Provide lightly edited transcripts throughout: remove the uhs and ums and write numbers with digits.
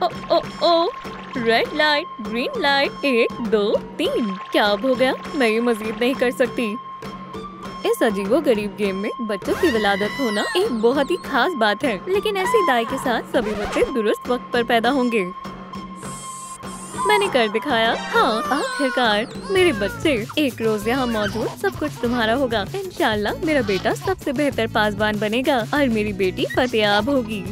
ओ ओ ओ, red light, green light, 1 2 3। क्या अब हो गया? मैं ये मजीद नहीं कर सकती। इस अजीबो गरीब गेम में बच्चों की विलादत होना एक बहुत ही खास बात है, लेकिन ऐसी दाई के साथ सभी बच्चे दुरुस्त वक्त पर पैदा होंगे। मैंने कर दिखाया। हाँ, आखिरकार मेरे बच्चे। एक रोज यहाँ मौजूद सब कुछ तुम्हारा होगा। इंशाल्लाह मेरा बेटा सबसे बेहतर पासबान बनेगा और मेरी बेटी फतेयाब होगी।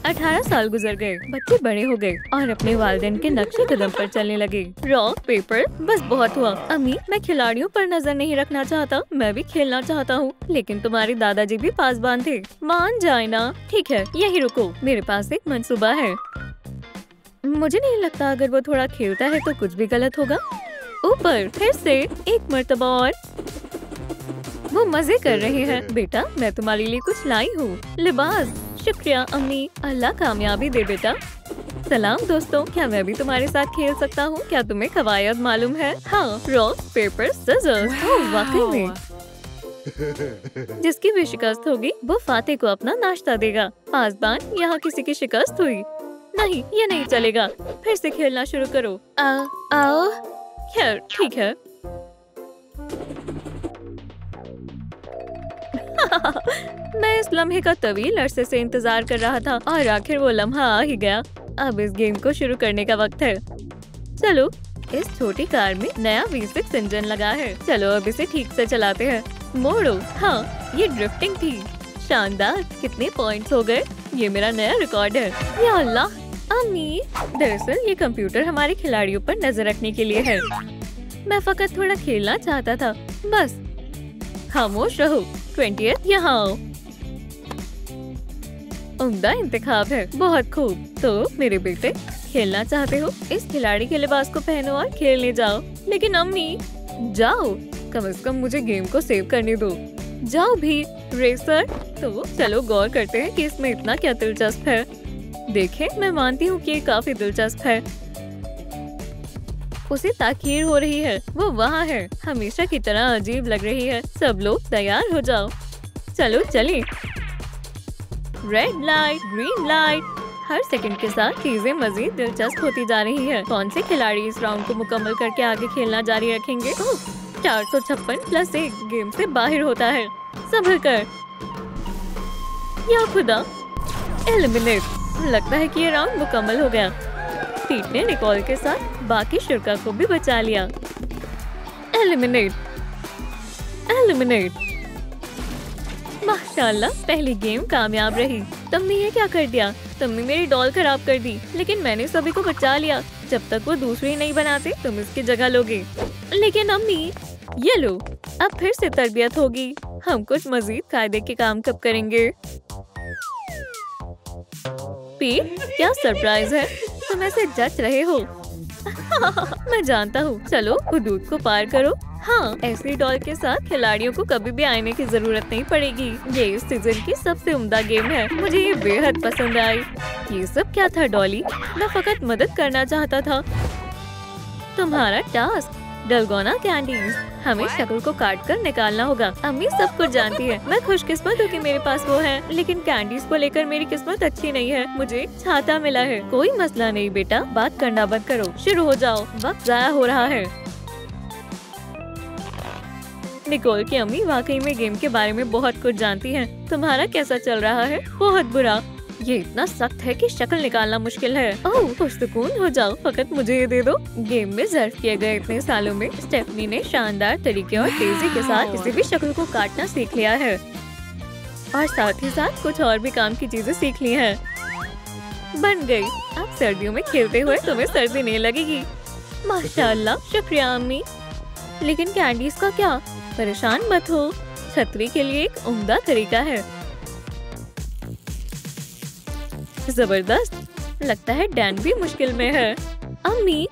18 साल गुजर गए, बच्चे बड़े हो गए और अपने वालिदैन के नक्शे कदम पर चलने लगे। रॉक पेपर, बस बहुत हुआ। अम्मी, मैं खिलाड़ियों पर नजर नहीं रखना चाहता, मैं भी खेलना चाहता हूँ। लेकिन तुम्हारे दादाजी भी पासबान थे। मान जाए ना। ठीक है, यही रुको, मेरे पास एक मंसूबा है। मुझे नहीं लगता अगर वो थोड़ा खेलता है तो कुछ भी गलत होगा। ऊपर फिर से एक मर्तबा और। वो मजे कर रहे हैं। बेटा, मैं तुम्हारे लिए कुछ लाई हूँ, लिबास। शुक्रिया अम्मी, अल्लाह कामयाबी दे बेटा। सलाम दोस्तों, क्या मैं भी तुम्हारे साथ खेल सकता हूँ? क्या तुम्हें कवायद मालूम है? हाँ, रॉक पेपर सिजर्स। ओह, वाकई में। जिसकी भी शिकस्त होगी वो फाते को अपना नाश्ता देगा। पासबान, यहाँ किसी की शिकस्त हुई? नहीं, ये नहीं चलेगा। फिर से खेलना शुरू करो। आओ। खैर, ठीक है। मैं इस लम्हे का तवील अरसे से इंतजार कर रहा था और आखिर वो लम्हा आ ही गया। अब इस गेम को शुरू करने का वक्त है। चलो, इस छोटी कार में नया V6 इंजन लगा है। चलो अब इसे ठीक से चलाते हैं। मोड़ो। हाँ, ये ड्रिफ्टिंग थी। शानदार। कितने पॉइंट्स हो गए? ये मेरा नया रिकॉर्ड है। या अल्लाह। अम्मी, दरअसल ये कंप्यूटर हमारे खिलाड़ियों पर नजर रखने के लिए है। मैं फकत थोड़ा खेलना चाहता था, बस। खामोश रहो। 20th यहाँ आओ। उम्दा इंतखाब है, बहुत खूब। तो मेरे बेटे, खेलना चाहते हो? इस खिलाड़ी के लिबास को पहनो और खेलने जाओ। लेकिन अम्मी। जाओ, कम से कम मुझे गेम को सेव करने दो। जाओ भी, रेसर। तो चलो गौर करते हैं कि इसमें इतना क्या दिलचस्प है। देखें, मैं मानती हूँ कि ये काफी दिलचस्प है। उसे ताकीर हो रही है। वो वहाँ है, हमेशा की तरह अजीब लग रही है। सब लोग तैयार हो जाओ। चलो चलें। Red light, green light. हर सेकंड के साथ चीजें मजीद दिलचस्प होती जा रही है। कौन से खिलाड़ी इस राउंड को मुकम्मल करके आगे खेलना जारी रखेंगे? 456+1 गेम से बाहर होता है। संभल कर। या खुदा, एलिमिनेट। लगता है कि ये राउंड मुकम्मल हो गया। पीट ने निकोल के साथ बाकी शुरा को भी बचा लिया। Eliminate, eliminate. माशाल्लाह, पहली गेम कामयाब रही। तुमने ये क्या कर दिया? तुमने मेरी डॉल खराब कर दी, लेकिन मैंने सभी को बचा लिया। जब तक वो दूसरी नहीं बनाते तुम इसकी जगह लोगे। लेकिन अम्मी, ये लो, अब फिर से तरबियत होगी। हम कुछ मजीद कायदे के काम कब करेंगे? पीट, क्या सरप्राइज है? तुम ऐसे जच रहे हो। मैं जानता हूँ। चलो हुदूद को पार करो। हाँ, ऐसी डॉल के साथ खिलाड़ियों को कभी भी आने की जरूरत नहीं पड़ेगी। ये इस सीजन की सबसे उम्दा गेम है। मुझे ये बेहद पसंद आई। ये सब क्या था डॉली? मैं फकत मदद करना चाहता था। तुम्हारा टास्क, डलगोना कैंडीज। हमें शक्ल को काट कर निकालना होगा। अम्मी सब कुछ जानती है। मैं खुशकिस्मत हूँ कि मेरे पास वो है, लेकिन कैंडीज को लेकर मेरी किस्मत अच्छी नहीं है। मुझे छाता मिला है। कोई मसला नहीं बेटा, बात करना बंद करो। शुरू हो जाओ, वक्त जाया हो रहा है। निकोल की अम्मी वाकई में गेम के बारे में बहुत कुछ जानती हैं। तुम्हारा कैसा चल रहा है? बहुत बुरा। ये इतना सख्त है कि शक्ल निकालना मुश्किल है। ओह, पुरसुकून हो जाओ, फकत मुझे ये दे दो। गेम में सर्व किए गए इतने सालों में स्टेफनी ने शानदार तरीके और तेजी के साथ किसी भी शक्ल को काटना सीख लिया है, और साथ ही साथ कुछ और भी काम की चीजें सीख ली हैं। बन गई। अब सर्दियों में खेलते हुए तुम्हें सर्दी नहीं लगेगी। माशाल्लाह, शुक्रिया अम्मी। लेकिन कैंडीज का क्या? परेशान मत हो, छतरी के लिए एक उम्दा तरीका है। जबरदस्त। लगता है डैन भी मुश्किल में है। अम्मी।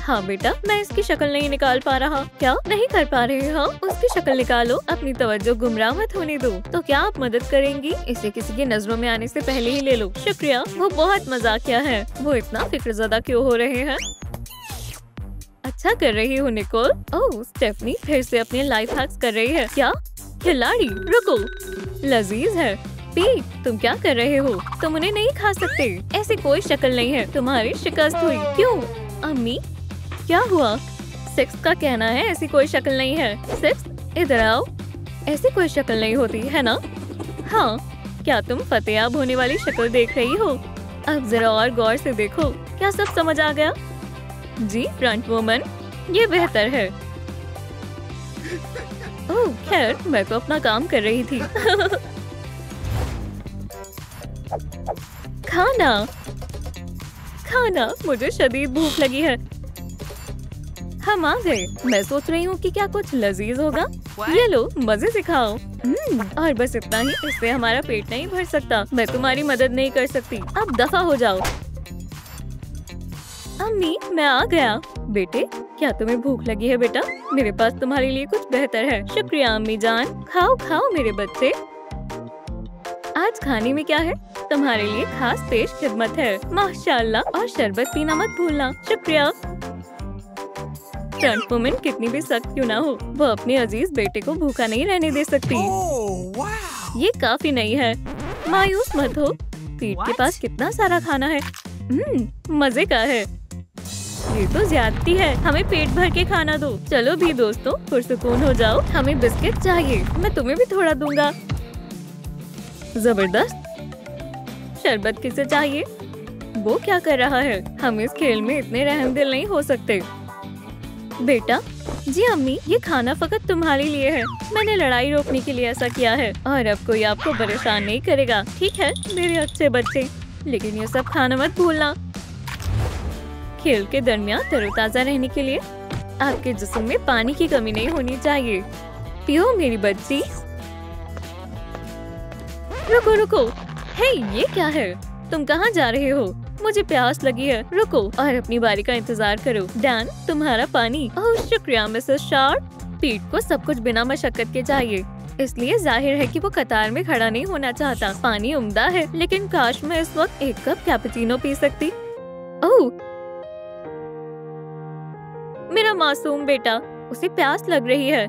हाँ बेटा, मैं इसकी शक्ल नहीं निकाल पा रहा। क्या नहीं कर पा रहे? हाँ, उसकी शक्ल निकालो। अपनी तवज्जो गुमराह मत होने दो। तो क्या आप मदद करेंगी? इसे किसी की नजरों में आने से पहले ही ले लो। शुक्रिया। वो बहुत मजाकिया है। वो इतना फिक्रज़दा क्यों हो रहे हैं? अच्छा कर रही हूँ निकोल। ओह, स्टेफनी फिर से अपने लाइफ हैक्स कर रही है। क्या? खिलाड़ी रुको। लजीज है। पीट, तुम क्या कर रहे हो? तुम उन्हें नहीं खा सकते। ऐसी कोई शक्ल नहीं है। तुम्हारी शिकस्त हुई। क्यों? अम्मी, क्या हुआ? सिक्स का कहना है ऐसी कोई शक्ल नहीं है। सिक्स, इधर आओ। ऐसी कोई शक्ल नहीं होती है ना? हाँ, क्या तुम फतेयाब होने वाली शक्ल देख रही हो? अब जरा और गौर से देखो। क्या सब समझ आ गया? जी फ्रंट वुमन, ये बेहतर है। ओह खैर, मैं तो अपना काम कर रही थी। खाना खाना, मुझे शदीद भूख लगी है। हम आ गए। मैं सोच रही हूँ कि क्या कुछ लजीज होगा। ये लो, मजे से खाओ। और बस इतना ही, इससे हमारा पेट नहीं भर सकता। मैं तुम्हारी मदद नहीं कर सकती। अब दफा हो जाओ। अम्मी, मैं आ गया। बेटे, क्या तुम्हें भूख लगी है बेटा? मेरे पास तुम्हारे लिए कुछ बेहतर है। शुक्रिया अम्मी जान। खाओ खाओ मेरे बच्चे। आज खाने में क्या है? तुम्हारे लिए खास पेश खिदमत है। माशाल्लाह, और शरबत पीना मत भूलना। शुक्रिया। फ्रंट वुमन कितनी भी सख्त क्यों ना हो, वो अपने अजीज बेटे को भूखा नहीं रहने दे सकती। ये काफी नहीं है। मायूस मत हो, पीट के पास कितना सारा खाना है। मजे का है। ये तो ज्यादती है। हमें पेट भर के खाना दो। चलो भी दोस्तों, पुरसुकून हो जाओ। हमें बिस्किट चाहिए। मैं तुम्हें भी थोड़ा दूंगा। जबरदस्त। शरबत किसे चाहिए? वो क्या कर रहा है? हम इस खेल में इतने रहमदिल नहीं हो सकते। बेटा, जी अम्मी, ये खाना फकत तुम्हारे लिए है। मैंने लड़ाई रोकने के लिए ऐसा किया है, और अब कोई आपको परेशान नहीं करेगा। ठीक है मेरे अच्छे बच्चे, लेकिन ये सब खाना मत भूलना। खेल के दरमियान तरोताजा रहने के लिए आपके जिस्म में पानी की कमी नहीं होनी चाहिए। पियो मेरी बच्ची। रुको रुको, हे ये क्या है? तुम कहाँ जा रहे हो? मुझे प्यास लगी है। रुको और अपनी बारी का इंतजार करो। डैन, तुम्हारा पानी। ओह शुक्रिया मिसेस शार्प। पीट को सब कुछ बिना मशक्कत के चाहिए, इसलिए जाहिर है कि वो कतार में खड़ा नहीं होना चाहता। पानी उम्दा है, लेकिन काश मैं इस वक्त 1 कप कैपुचिनो पी सकती। ओह मेरा मासूम बेटा, उसे प्यास लग रही है।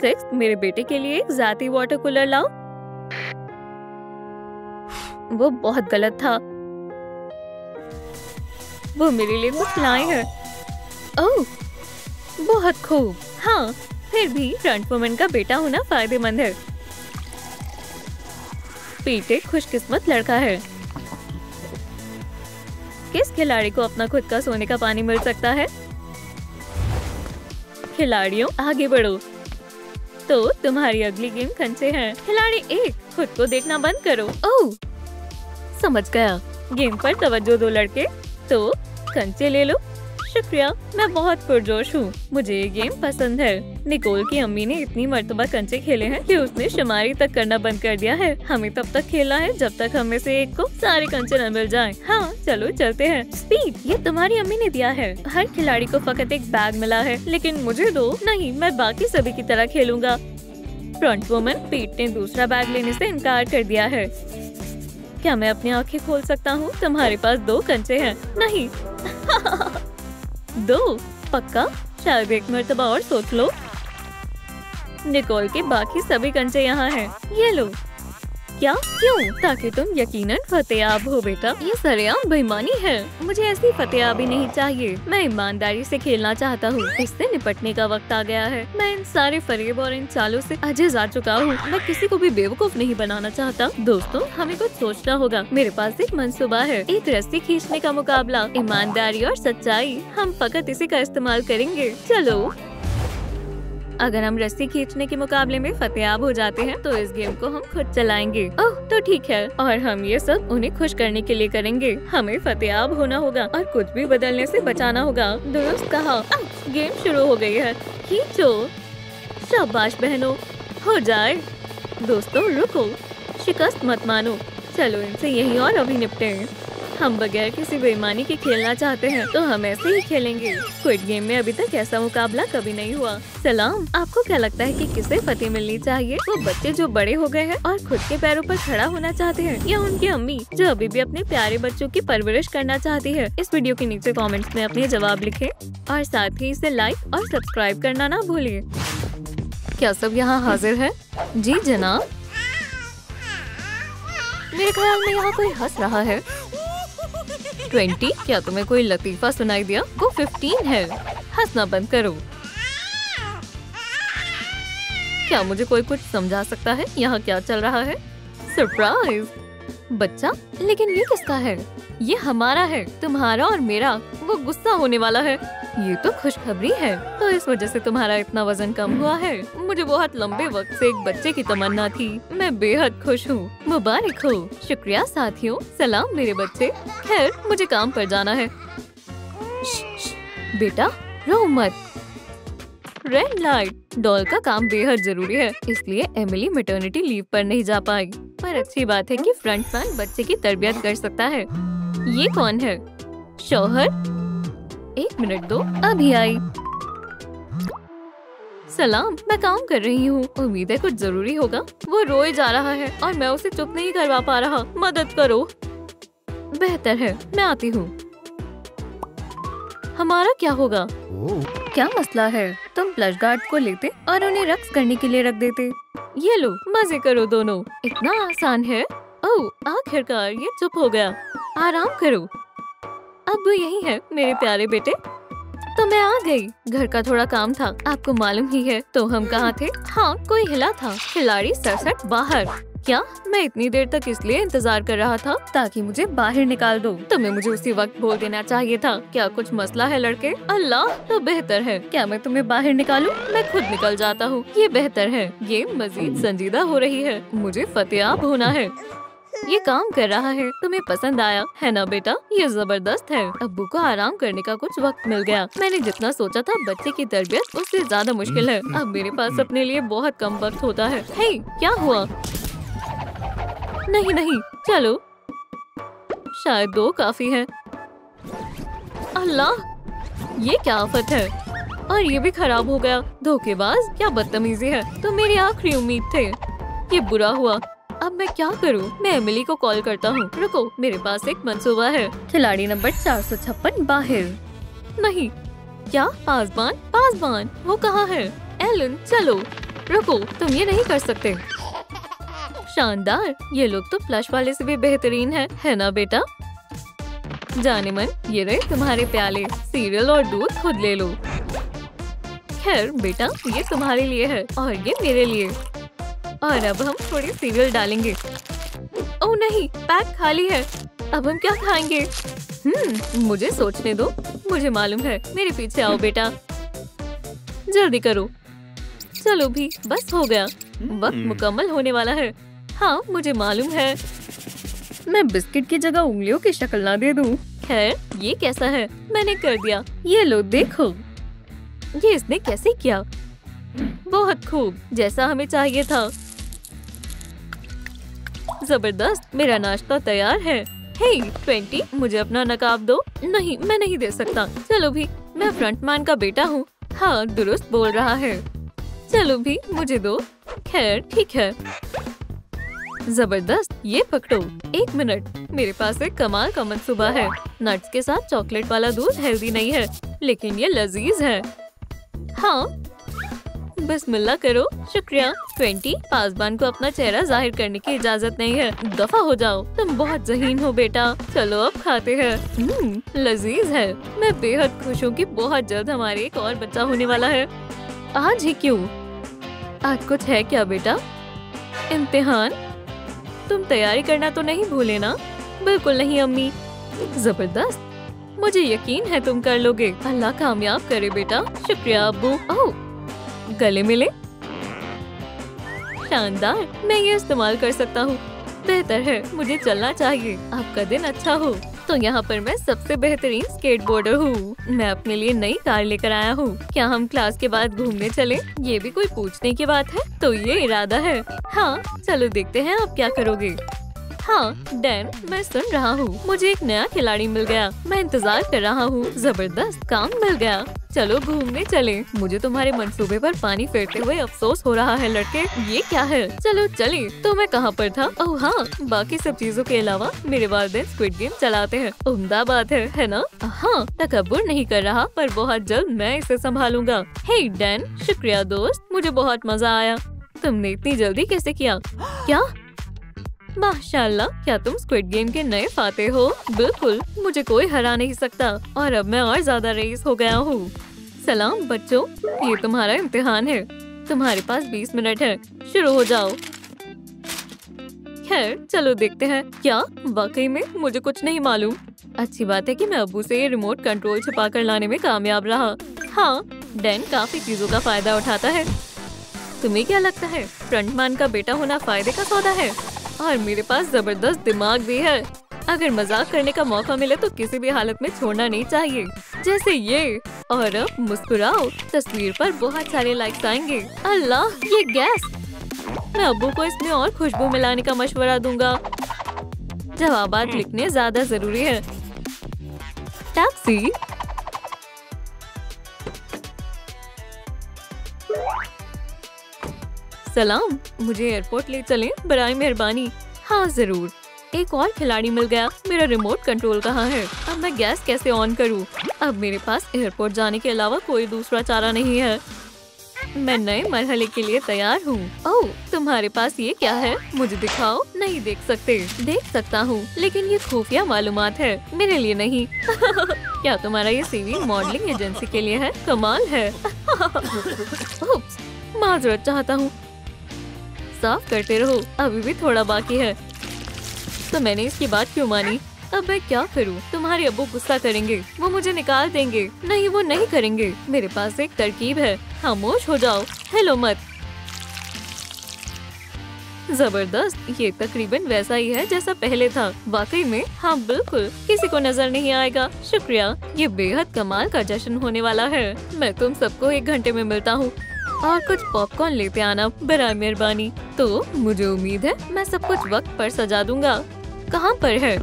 सिक्स, मेरे बेटे के लिए एक जाती वाटर कूलर लाओ। वो बहुत गलत था। वो मेरे लिए कुछ लाए हैं। ओह बहुत खूब। हाँ, फिर भी फ्रंट वुमन का बेटा होना फायदेमंद है। पीट एक खुशकिस्मत लड़का है। किस खिलाड़ी को अपना खुद का सोने का पानी मिल सकता है? खिलाड़ियों आगे बढ़ो। तो तुम्हारी अगली गेम कंचे है। खिलाड़ी 1, खुद को देखना बंद करो। ओह समझ गया। गेम पर तवज्जो दो लड़के। तो कंचे ले लो। शुक्रिया, मैं बहुत पुरजोश हूँ। मुझे ये गेम पसंद है। निकोल की अम्मी ने इतनी मर्तबा कंचे खेले हैं कि उसने शुमारी तक करना बंद कर दिया है। हमें तब तक खेलना है जब तक हम में से एक को सारे कंचे न मिल जाएं। हाँ चलो चलते हैं। स्पीड, ये तुम्हारी अम्मी ने दिया है। हर खिलाड़ी को फकत एक बैग मिला है, लेकिन मुझे दो। नहीं, मैं बाकी सभी की तरह खेलूंगा। फ्रंट वुमन, पीट ने दूसरा बैग लेने से इनकार कर दिया है। क्या मैं अपनी आँखें खोल सकता हूँ? तुम्हारे पास 2 कंचे हैं। नहीं 2 पक्का? शायद एक मर्तबा और सोच लो। निकोल के बाकी सभी कंचे यहाँ हैं। ये लो। क्या? क्यों? ताकि तुम यकीनन फतेयाब हो बेटा। ये सरेआम बेईमानी है। मुझे ऐसी फतेयाबी नहीं चाहिए। मैं ईमानदारी से खेलना चाहता हूँ। इससे निपटने का वक्त आ गया है। मैं इन सारे फरेब और इन चालों से अजिज आ चुका हूँ। मैं किसी को भी बेवकूफ नहीं बनाना चाहता। दोस्तों, हमें कुछ सोचना होगा। मेरे पास एक मंसूबा है। एक रस्सी खींचने का मुकाबला। ईमानदारी और सच्चाई, हम फकत इसी का इस्तेमाल करेंगे। चलो, अगर हम रस्सी खींचने के मुकाबले में फतेयाब हो जाते हैं तो इस गेम को हम खुद चलाएंगे। ओह तो ठीक है, और हम ये सब उन्हें खुश करने के लिए करेंगे। हमें फतेयाब होना होगा और कुछ भी बदलने से बचाना होगा। दुरुस्त कहा। गेम शुरू हो गई है। खींचो। शाबाश बहनों, हो जाए। दोस्तों रुको, शिकस्त मत मानो। चलो इनसे यही और अभी निपटे। हम बगैर किसी बेईमानी के खेलना चाहते हैं तो हम ऐसे ही खेलेंगे। स्क्विड गेम में अभी तक ऐसा मुकाबला कभी नहीं हुआ। सलाम, आपको क्या लगता है कि किसे फतेह मिलनी चाहिए? वो बच्चे जो बड़े हो गए हैं और खुद के पैरों पर खड़ा होना चाहते हैं, या उनकी अम्मी जो अभी भी अपने प्यारे बच्चों की परवरिश करना चाहती है? इस वीडियो के नीचे कमेंट्स में अपने जवाब लिखें और साथ ही इसे लाइक और सब्सक्राइब करना ना भूलिए। क्या सब यहाँ हाजिर है? जी जनाब। मेरे ख्याल में यहाँ कोई हंस रहा है। 20? क्या तुम्हें कोई लतीफा सुनाई दिया? वो 15 है। हंसना बंद करो। क्या मुझे कोई कुछ समझा सकता है यहाँ क्या चल रहा है? सरप्राइज बच्चा, लेकिन ये किसका है? ये हमारा है, तुम्हारा और मेरा। वो गुस्सा होने वाला है। ये तो खुशखबरी है। तो इस वजह से तुम्हारा इतना वजन कम हुआ है। मुझे बहुत लंबे वक्त से एक बच्चे की तमन्ना थी। मैं बेहद खुश हूँ। मुबारक हो। शुक्रिया साथियों। सलाम मेरे बच्चे। खैर मुझे काम पर जाना है। बेटा रो मत। Red light. डॉल का काम बेहद जरूरी है, इसलिए एमिली मैटरनिटी लीव पर नहीं जा पाई। पर अच्छी बात है कि फ्रंट मैन बच्चे की तरबियत कर सकता है। ये कौन है? शौहर? 1 मिनट दो, अभी आई। सलाम, मैं काम कर रही हूँ। उम्मीद है कुछ जरूरी होगा। वो रोए जा रहा है और मैं उसे चुप नहीं करवा पा रहा। मदद करो। बेहतर है, मैं आती हूँ। हमारा क्या होगा? क्या मसला है? तुम प्लश गार्ड को लेते और उन्हें रक्स करने के लिए रख देते। ये लो, मजे करो दोनों। इतना आसान है। ओह आखिरकार ये चुप हो गया। आराम करो। अब वो यही है मेरे प्यारे बेटे। तो मैं आ गई। घर का थोड़ा काम था, आपको मालूम ही है। तो हम कहाँ थे? हाँ, कोई हिला था। खिलाड़ी 67 बाहर। क्या? मैं इतनी देर तक इसलिए इंतजार कर रहा था ताकि मुझे बाहर निकाल दो। तुम्हें मुझे उसी वक्त बोल देना चाहिए था। क्या कुछ मसला है लड़के? अल्लाह, तो बेहतर है। क्या मैं तुम्हें बाहर निकालूं? मैं खुद निकल जाता हूँ। ये बेहतर है। ये मजीद संजीदा हो रही है। मुझे फतेयाब होना है। ये काम कर रहा है। तुम्हें पसंद आया है ना बेटा? ये जबरदस्त है। अब्बू को आराम करने का कुछ वक्त मिल गया। मैंने जितना सोचा था बच्चे की तरबियत उससे ज्यादा मुश्किल है। अब मेरे पास अपने लिए बहुत कम वक्त होता है। हे, क्या हुआ? नहीं नहीं, चलो। शायद 2 काफी है। अल्लाह, ये क्या आफत है? और ये भी खराब हो गया। धोखेबाज, क्या बदतमीजी है। तो मेरी आखिरी उम्मीद थे। ये बुरा हुआ। अब मैं क्या करूं? मैं एमिली को कॉल करता हूँ। रुको, मेरे पास एक मंसूबा है। खिलाड़ी नंबर 456 बाहर। नहीं। क्या? पासबान? वो कहाँ है? एलन, चलो। रुको, तुम ये नहीं कर सकते। शानदार। ये लोग तो प्लश वाले से भी बेहतरीन है ना बेटा? जाने मन, ये रहे तुम्हारे प्याले। सीरियल और दूध खुद ले लो। खैर बेटा, ये तुम्हारे लिए है और ये मेरे लिए। और अब हम थोड़ी सीरियल डालेंगे। ओह नहीं, पैक खाली है। अब हम क्या खाएंगे? मुझे सोचने दो। मुझे मालूम है। मेरे पीछे आओ बेटा। जल्दी करो। चलो भी, बस हो गया। वक्त मुकम्मल होने वाला है। हाँ, मुझे मालूम है। मैं बिस्किट की जगह उंगलियों की शक्ल ना दे दूं। खैर, ये कैसा है? मैंने कर दिया। ये लो देखो। ये इसने कैसे किया? बहुत खूब, जैसा हमें चाहिए था। जबरदस्त, मेरा नाश्ता तैयार है। हे 20, मुझे अपना नकाब दो। नहीं, मैं नहीं दे सकता। चलो भी, मैं फ्रंटमैन का बेटा हूँ। हाँ, दुरुस्त बोल रहा है। चलो भी, मुझे दो। खैर ठीक है। जबरदस्त, ये पकड़ो। 1 मिनट, मेरे पास एक कमाल का मंसूबा है। नट्स के साथ चॉकलेट वाला दूध हेल्दी नहीं है, लेकिन ये लजीज है। हाँ, बिस्मिल्लाह करो। शुक्रिया। 20, पासबान को अपना चेहरा जाहिर करने की इजाजत नहीं है। दफा हो जाओ। तुम बहुत ज़हीन हो बेटा। चलो अब खाते हैं। लजीज है। मैं बेहद खुश हूँ कि बहुत जल्द हमारे एक और बच्चा होने वाला है। आज ही क्यों? आज कुछ है क्या बेटा? इम्तिहान? तुम तैयारी करना तो नहीं भूले ना? बिल्कुल नहीं अम्मी। जबरदस्त, मुझे यकीन है तुम कर लोगे। अल्लाह कामयाब करे बेटा। शुक्रिया अब्बू। ओह, गले मिले। शानदार, मैं ये इस्तेमाल कर सकता हूँ। बेहतर है, मुझे चलना चाहिए। आपका दिन अच्छा हो। तो यहाँ पर मैं सबसे बेहतरीन स्केटबोर्डर हूँ। मैं अपने लिए नई कार लेकर आया हूँ। क्या हम क्लास के बाद घूमने चलें? ये भी कोई पूछने की बात है? तो ये इरादा है। हाँ, चलो देखते हैं आप क्या करोगे। हाँ डैन, मैं सुन रहा हूँ। मुझे एक नया खिलाड़ी मिल गया। मैं इंतजार कर रहा हूँ। जबरदस्त, काम मिल गया। चलो घूमने चले। मुझे तुम्हारे मंसूबे पर पानी फेरते हुए अफसोस हो रहा है लड़के। ये क्या है? चलो चले। तो मैं कहाँ पर था? ओह हाँ, बाकी सब चीजों के अलावा मेरे वालिदैन स्क्विड गेम चलाते हैं। उम्दा बात है ना? हाँ, तकब्बुर नहीं कर रहा, पर बहुत जल्द मैं इसे संभालूंगा। हे डैन, शुक्रिया दोस्त, मुझे बहुत मजा आया। तुमने इतनी जल्दी कैसे किया? क्या? माशाल्लाह, क्या तुम स्क्विड गेम के नए फाते हो? बिल्कुल, मुझे कोई हरा नहीं सकता और अब मैं और ज्यादा रईस हो गया हूँ। सलाम बच्चों, ये तुम्हारा इम्तिहान है। तुम्हारे पास 20 मिनट है, शुरू हो जाओ। खैर चलो देखते हैं। क्या वाकई में मुझे कुछ नहीं मालूम। अच्छी बात है कि मैं अब्बू से ये रिमोट कंट्रोल छिपा कर लाने में कामयाब रहा। हाँ, डैन काफी चीजों का फायदा उठाता है। तुम्हें क्या लगता है फ्रंटमैन का बेटा होना फायदे का सौदा है? और मेरे पास जबरदस्त दिमाग भी है। अगर मजाक करने का मौका मिले तो किसी भी हालत में छोड़ना नहीं चाहिए, जैसे ये। और अब मुस्कुराओ, तस्वीर पर बहुत सारे लाइक्स आएंगे। अल्लाह, ये गैस! मैं अब्बू को इसमें और खुशबू मिलाने का मशवरा दूंगा। जवाबात लिखने ज्यादा जरूरी है। टैक्सी। सलाम, मुझे एयरपोर्ट ले चलें बराए मेहरबानी। हाँ जरूर। एक और खिलाड़ी मिल गया। मेरा रिमोट कंट्रोल कहाँ है? अब मैं गैस कैसे ऑन करूँ? अब मेरे पास एयरपोर्ट जाने के अलावा कोई दूसरा चारा नहीं है। मैं नए मरहले के लिए तैयार हूँ। ओह, तुम्हारे पास ये क्या है? मुझे दिखाओ। नहीं देख सकते। देख सकता हूँ, लेकिन ये खुफिया मालूमात है, मेरे लिए नहीं। क्या तुम्हारा ये सीवी मॉडलिंग एजेंसी के लिए है? कमाल है। उप्स, माजरत चाहता हूँ। साफ करते रहो, अभी भी थोड़ा बाकी है। तो मैंने इसकी बात क्यों मानी? अब मैं क्या करूं? तुम्हारे अब्बू गुस्सा करेंगे, वो मुझे निकाल देंगे। नहीं, वो नहीं करेंगे। मेरे पास एक तरकीब है। खामोश हो जाओ, हेलो मत। जबरदस्त, ये तकरीबन वैसा ही है जैसा पहले था। वाकई में? हाँ बिल्कुल, किसी को नजर नहीं आएगा। शुक्रिया, ये बेहद कमाल का जश्न होने वाला है। मैं तुम सबको 1 घंटे में मिलता हूँ। और कुछ पॉपकॉर्न लेते आना बराए मेहरबानी। तो मुझे उम्मीद है मैं सब कुछ वक्त पर सजा दूंगा। कहाँ पर है?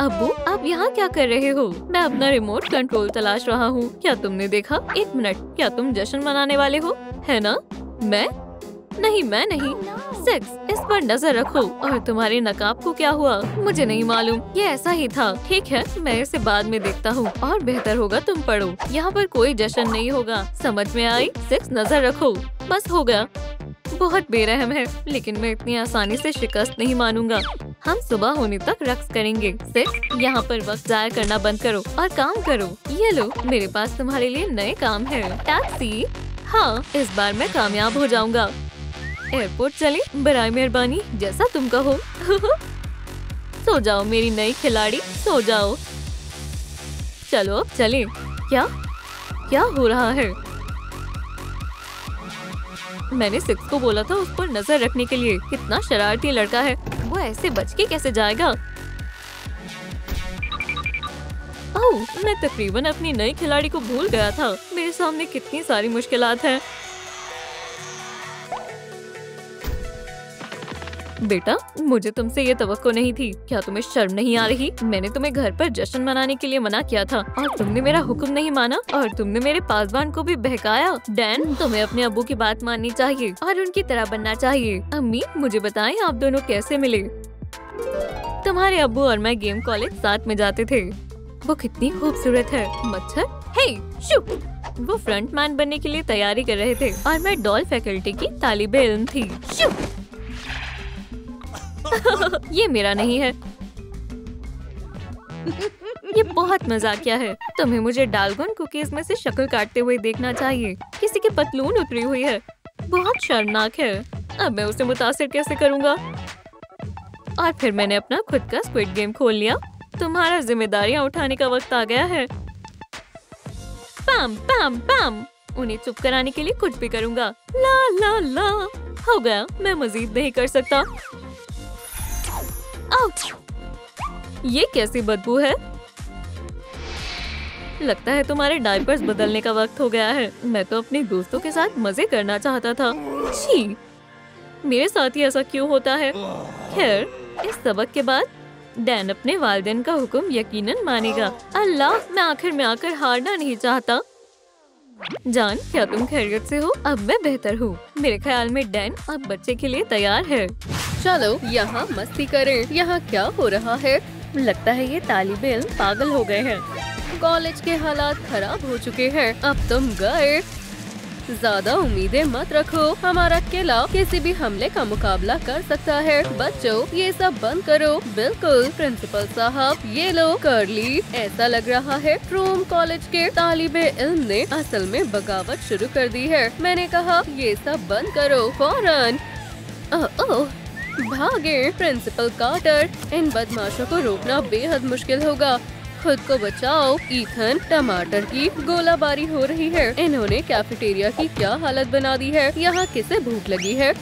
अब्बू, आप यहाँ क्या कर रहे हो? मैं अपना रिमोट कंट्रोल तलाश रहा हूँ। क्या तुमने देखा? 1 मिनट, क्या तुम जश्न मनाने वाले हो? है ना? मैं नहीं। सेक्स, इस पर नजर रखो। और तुम्हारे नकाब को क्या हुआ? मुझे नहीं मालूम, ये ऐसा ही था। ठीक है, मैं इसे बाद में देखता हूँ। और बेहतर होगा तुम पढ़ो। यहाँ पर कोई जश्न नहीं होगा, समझ में आई? सेक्स, नजर रखो। बस हो गया। बहुत बेरहम है, लेकिन मैं इतनी आसानी से शिकस्त नहीं मानूंगा। हम सुबह होने तक रक्स करेंगे। सिर्फ यहाँ पर वक्त जाया करना बंद करो और काम करो। ये लो, मेरे पास तुम्हारे लिए नए काम है। टैक्सी। हाँ, इस बार मैं कामयाब हो जाऊंगा। एयरपोर्ट चले बराए मेहरबानी, जैसा तुम कहो। सो जाओ मेरी नई खिलाड़ी, सो जाओ। चलो अब चले। क्या हो रहा है? मैंने 6 को बोला था उस पर नजर रखने के लिए। कितना शरारती लड़का है। वो ऐसे बच के कैसे जाएगा? ओह, मैं तकरीबन अपनी नई खिलाड़ी को भूल गया था। मेरे सामने कितनी सारी मुश्किलात हैं। बेटा, मुझे तुमसे ये तवक्को नहीं थी। क्या तुम्हें शर्म नहीं आ रही? मैंने तुम्हें घर पर जश्न मनाने के लिए मना किया था और तुमने मेरा हुक्म नहीं माना और तुमने मेरे पासबान को भी बहकाया। डैन, तुम्हें अपने अब्बू की बात माननी चाहिए और उनकी तरह बनना चाहिए। अम्मी, मुझे बताएं आप दोनों कैसे मिले? तुम्हारे अब्बू और मैं गेम कॉलेज साथ में जाते थे। वो कितनी खूबसूरत है। मच्छर, हे शू! वो फ्रंटमैन बनने के लिए तैयारी कर रहे थे और मैं डॉल फैकल्टी की तालिबे इल्म थी। शू! ये मेरा नहीं है। ये बहुत मजाकिया है। तुम्हें मुझे डालगोन कुकीज में से शक्ल काटते हुए देखना चाहिए। किसी की पतलून उतरी हुई है, बहुत शर्मनाक है। अब मैं उसे मुतासिर कैसे करूँगा? और फिर मैंने अपना खुद का स्क्विड गेम खोल लिया। तुम्हारा जिम्मेदारियाँ उठाने का वक्त आ गया है। पैम पैम पैम। उन्हें चुप कराने के लिए कुछ भी करूँगा। ला ला ला। हो गया, मैं मजीद नहीं कर सकता। आउच! ये कैसी बदबू है? लगता है तुम्हारे डायपर्स बदलने का वक्त हो गया है। मैं तो अपने दोस्तों के साथ मजे करना चाहता था। छी! मेरे साथ ही ऐसा क्यों होता है? खैर, इस सबक के बाद डैन अपने वालिदैन का हुक्म यकीनन मानेगा। अल्लाह, मैं आखिर में आकर हारना नहीं चाहता। जान, क्या तुम खैरियत से हो? अब मैं बेहतर हूँ। मेरे ख्याल में डैन अब बच्चे के लिए तैयार है। चलो यहाँ मस्ती करें। यहाँ क्या हो रहा है? लगता है ये तालिबे इल्म पागल हो गए हैं। कॉलेज के हालात खराब हो चुके हैं। अब तुम गए। ज्यादा उम्मीदें मत रखो, हमारा किला किसी भी हमले का मुकाबला कर सकता है। बच्चों ये सब बंद करो। बिल्कुल प्रिंसिपल साहब, ये लो कर्ली। ऐसा लग रहा है ट्रूम कॉलेज के तालिबे इल्म ने असल में बगावत शुरू कर दी है। मैंने कहा ये सब बंद करो फौरन। भागे प्रिंसिपल कार्टर, इन बदमाशों को रोकना बेहद मुश्किल होगा। खुद को बचाओ ईथन, टमाटर की गोलाबारी हो रही है। इन्होंने कैफेटेरिया की क्या हालत बना दी है। यहाँ किसे भूख लगी है?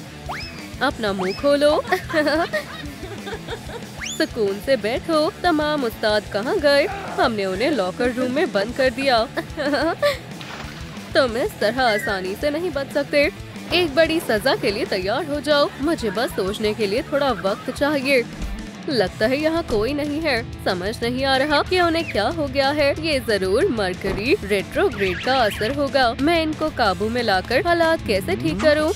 अपना मुंह खोलो। सुकून से बैठो। तमाम उस्ताद कहाँ गए? हमने उन्हें लॉकर रूम में बंद कर दिया। तुम इस तरह आसानी से नहीं बच सकते। एक बड़ी सजा के लिए तैयार हो जाओ। मुझे बस सोचने के लिए थोड़ा वक्त चाहिए। लगता है यहाँ कोई नहीं है। समझ नहीं आ रहा कि उन्हें क्या हो गया है। ये जरूर मरकरी रेट्रोग्रेड का असर होगा। मैं इनको काबू में लाकर हालात कैसे ठीक करूँ?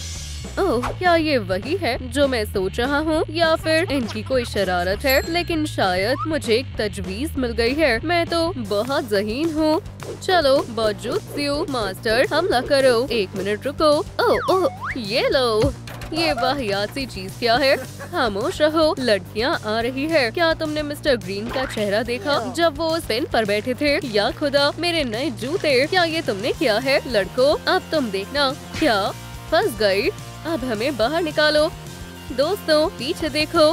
ओह, क्या ये वही है जो मैं सोच रहा हूँ, या फिर इनकी कोई शरारत है? लेकिन शायद मुझे एक तजवीज मिल गई है। मैं तो बहुत ज़हीन हूँ। चलो बजुत्सु मास्टर, हमला करो। 1 मिनट रुको। ओह, ये लो। ये वाहियात सी चीज क्या है? खामोश रहो, लड़कियाँ आ रही है। क्या तुमने मिस्टर ग्रीन का चेहरा देखा जब वो उस पेन पर बैठे थे? या खुदा, मेरे नए जूते, क्या ये तुमने किया है? लड़कों अब तुम देखना। क्या फंस गई? अब हमें बाहर निकालो। दोस्तों पीछे देखो।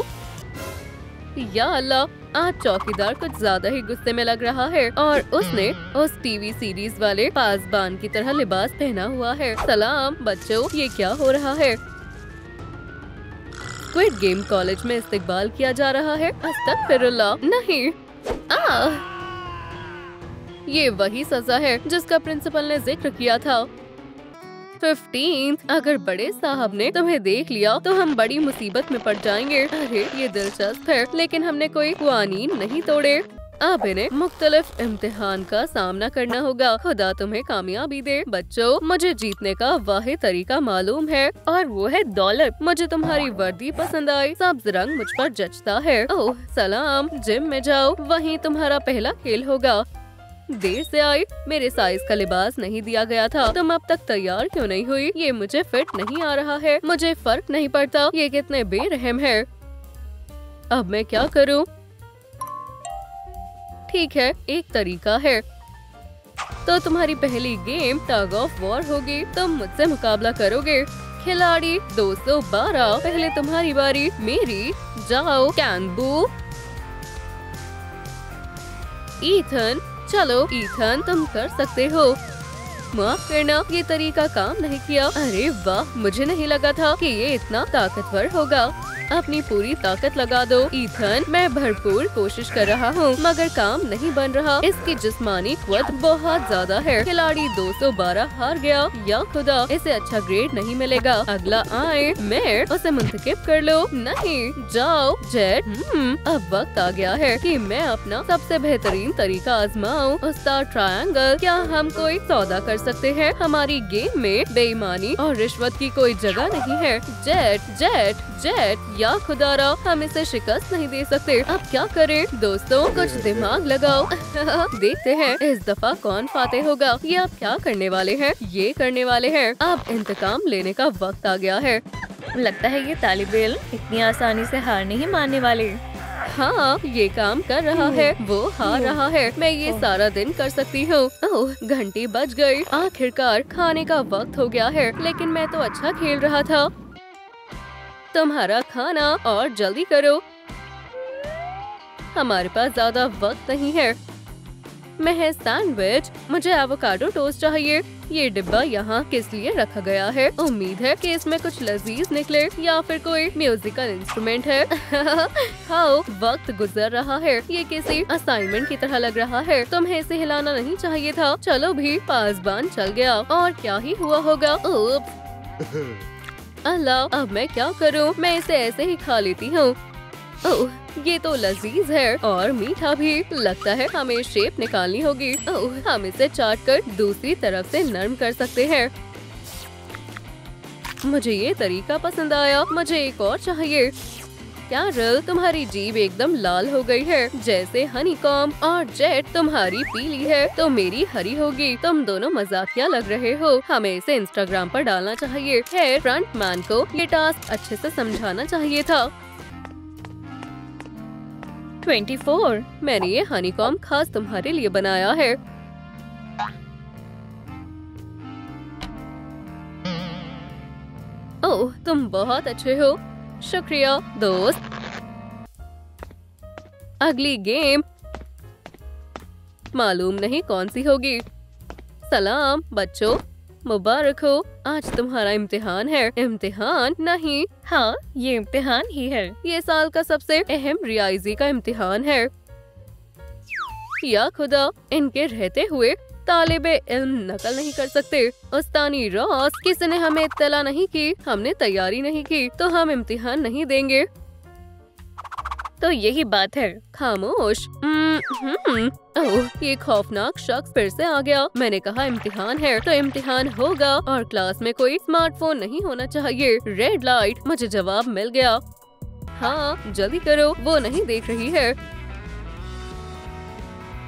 या अल्लाह, आज चौकीदार कुछ ज्यादा ही गुस्से में लग रहा है और उसने उस टीवी सीरीज वाले पासबान की तरह लिबास पहना हुआ है। सलाम बच्चों, ये क्या हो रहा है? स्क्विड गेम कॉलेज में इस्तेकबाल किया जा रहा है। अस्तगफिरुल्लाह, नहीं। ये वही सजा है जिसका प्रिंसिपल ने जिक्र किया था। 15। अगर बड़े साहब ने तुम्हें देख लिया तो हम बड़ी मुसीबत में पड़ जाएंगे। अरे ये दिलचस्प है, लेकिन हमने कोई कानून नहीं तोड़े। अब इन्हें मुख्तलिफ इम्तिहान का सामना करना होगा। खुदा तुम्हें कामयाबी दे। बच्चों मुझे जीतने का वाहिद तरीका मालूम है और वो है दौलत। मुझे तुम्हारी वर्दी पसंद आई। सब्ज रंग मुझ पर जचता है। ओह सलाम, जिम में जाओ, वहीं तुम्हारा पहला खेल होगा। देर से आई, मेरे साइज का लिबास नहीं दिया गया था। तुम अब तक तैयार क्यों नहीं हुई? ये मुझे फिट नहीं आ रहा है। मुझे फर्क नहीं पड़ता। ये कितने बेरहम है। अब मैं क्या करूं? ठीक है, एक तरीका है। तो तुम्हारी पहली गेम टग ऑफ वॉर होगी। तुम मुझसे मुकाबला करोगे। खिलाड़ी 212, पहले तुम्हारी बारी। मेरी। जाओ कैंगबू। ईथन, चलो ईथन, तुम कर सकते हो। माफ करना, ये तरीका काम नहीं किया। अरे वाह, मुझे नहीं लगा था कि ये इतना ताकतवर होगा। अपनी पूरी ताकत लगा दो ईथन। मैं भरपूर कोशिश कर रहा हूँ मगर काम नहीं बन रहा। इसकी जिस्मानी कुव्वत बहुत ज्यादा है। खिलाड़ी 212 हार गया। या खुदा, इसे अच्छा ग्रेड नहीं मिलेगा। अगला आए, मैं उसे मुंतखब कर लो। नहीं, जाओ जेट। अब वक्त आ गया है कि मैं अपना सबसे बेहतरीन तरीका आजमाऊं। उस्ताद ट्रायंगल, क्या हम कोई सौदा कर सकते हैं? हमारी गेम में बेईमानी और रिश्वत की कोई जगह नहीं है। जेट जेट जेट, या खुदारा, हम इसे शिकस्त नहीं दे सकते। अब क्या करें? दोस्तों कुछ दिमाग लगाओ। देखते हैं इस दफा कौन फातेह होगा। ये अब क्या करने वाले हैं? ये करने वाले हैं। अब इंतकाम लेने का वक्त आ गया है। लगता है ये तालिबे इल्म इतनी आसानी से हार नहीं मानने वाले। हाँ, ये काम कर रहा है। वो हार रहा है। मैं ये सारा दिन कर सकती हूँ। ओह, घंटी बज गई। आखिरकार खाने का वक्त हो गया है। लेकिन मैं तो अच्छा खेल रहा था। तुम्हारा खाना, और जल्दी करो, हमारे पास ज्यादा वक्त नहीं है। महज सैंडविच। मुझे एवोकाडो टोस्ट चाहिए। ये डिब्बा यहाँ किस लिए रखा गया है? उम्मीद है कि इसमें कुछ लजीज निकले, या फिर कोई म्यूजिकल इंस्ट्रूमेंट है। खाओ, वक्त गुजर रहा है। ये किसी असाइनमेंट की तरह लग रहा है। तुम्हें इसे हिलाना नहीं चाहिए था। चलो भी, पासबान चल गया। और क्या ही हुआ होगा। उप्स। अल्लाह, अब मैं क्या करूं? मैं इसे ऐसे ही खा लेती हूँ। ओह, ये तो लजीज है और मीठा भी। लगता है हमें शेप निकालनी होगी। ओह, हम इसे चाट कर दूसरी तरफ से नरम कर सकते हैं। मुझे ये तरीका पसंद आया। मुझे एक और चाहिए। कैरल, तुम्हारी जीभ एकदम लाल हो गई है जैसे हनीकॉम, और जेट तुम्हारी पीली है तो मेरी हरी होगी। तुम दोनों मजाकिया लग रहे हो, हमें इसे इंस्टाग्राम पर डालना चाहिए। है फ्रंट मैन को ये टास्क अच्छे से समझाना चाहिए था। 24। मैंने ये हनीकॉम खास तुम्हारे लिए बनाया है। ओह, तुम बहुत अच्छे हो। शुक्रिया दोस्त। अगली गेम मालूम नहीं कौन सी होगी। सलाम बच्चों, मुबारक हो, आज तुम्हारा इम्तिहान है। इम्तिहान नहीं, हाँ, ये इम्तिहान ही है। ये साल का सबसे अहम रियाजी का इम्तिहान है। या खुदा, इनके रहते हुए तालिबे इल्म नकल नहीं कर सकते। उस्तानी रॉस, किसी ने हमें इत्तला नहीं की, हमने तैयारी नहीं की तो हम इम्तिहान नहीं देंगे। तो यही बात है। खामोश। ओह, ये खौफनाक शख्स फिर से आ गया। मैंने कहा इम्तिहान है तो इम्तिहान होगा और क्लास में कोई स्मार्टफोन नहीं होना चाहिए। Red light. मुझे जवाब मिल गया। हाँ, जल्दी करो, वो नहीं देख रही है।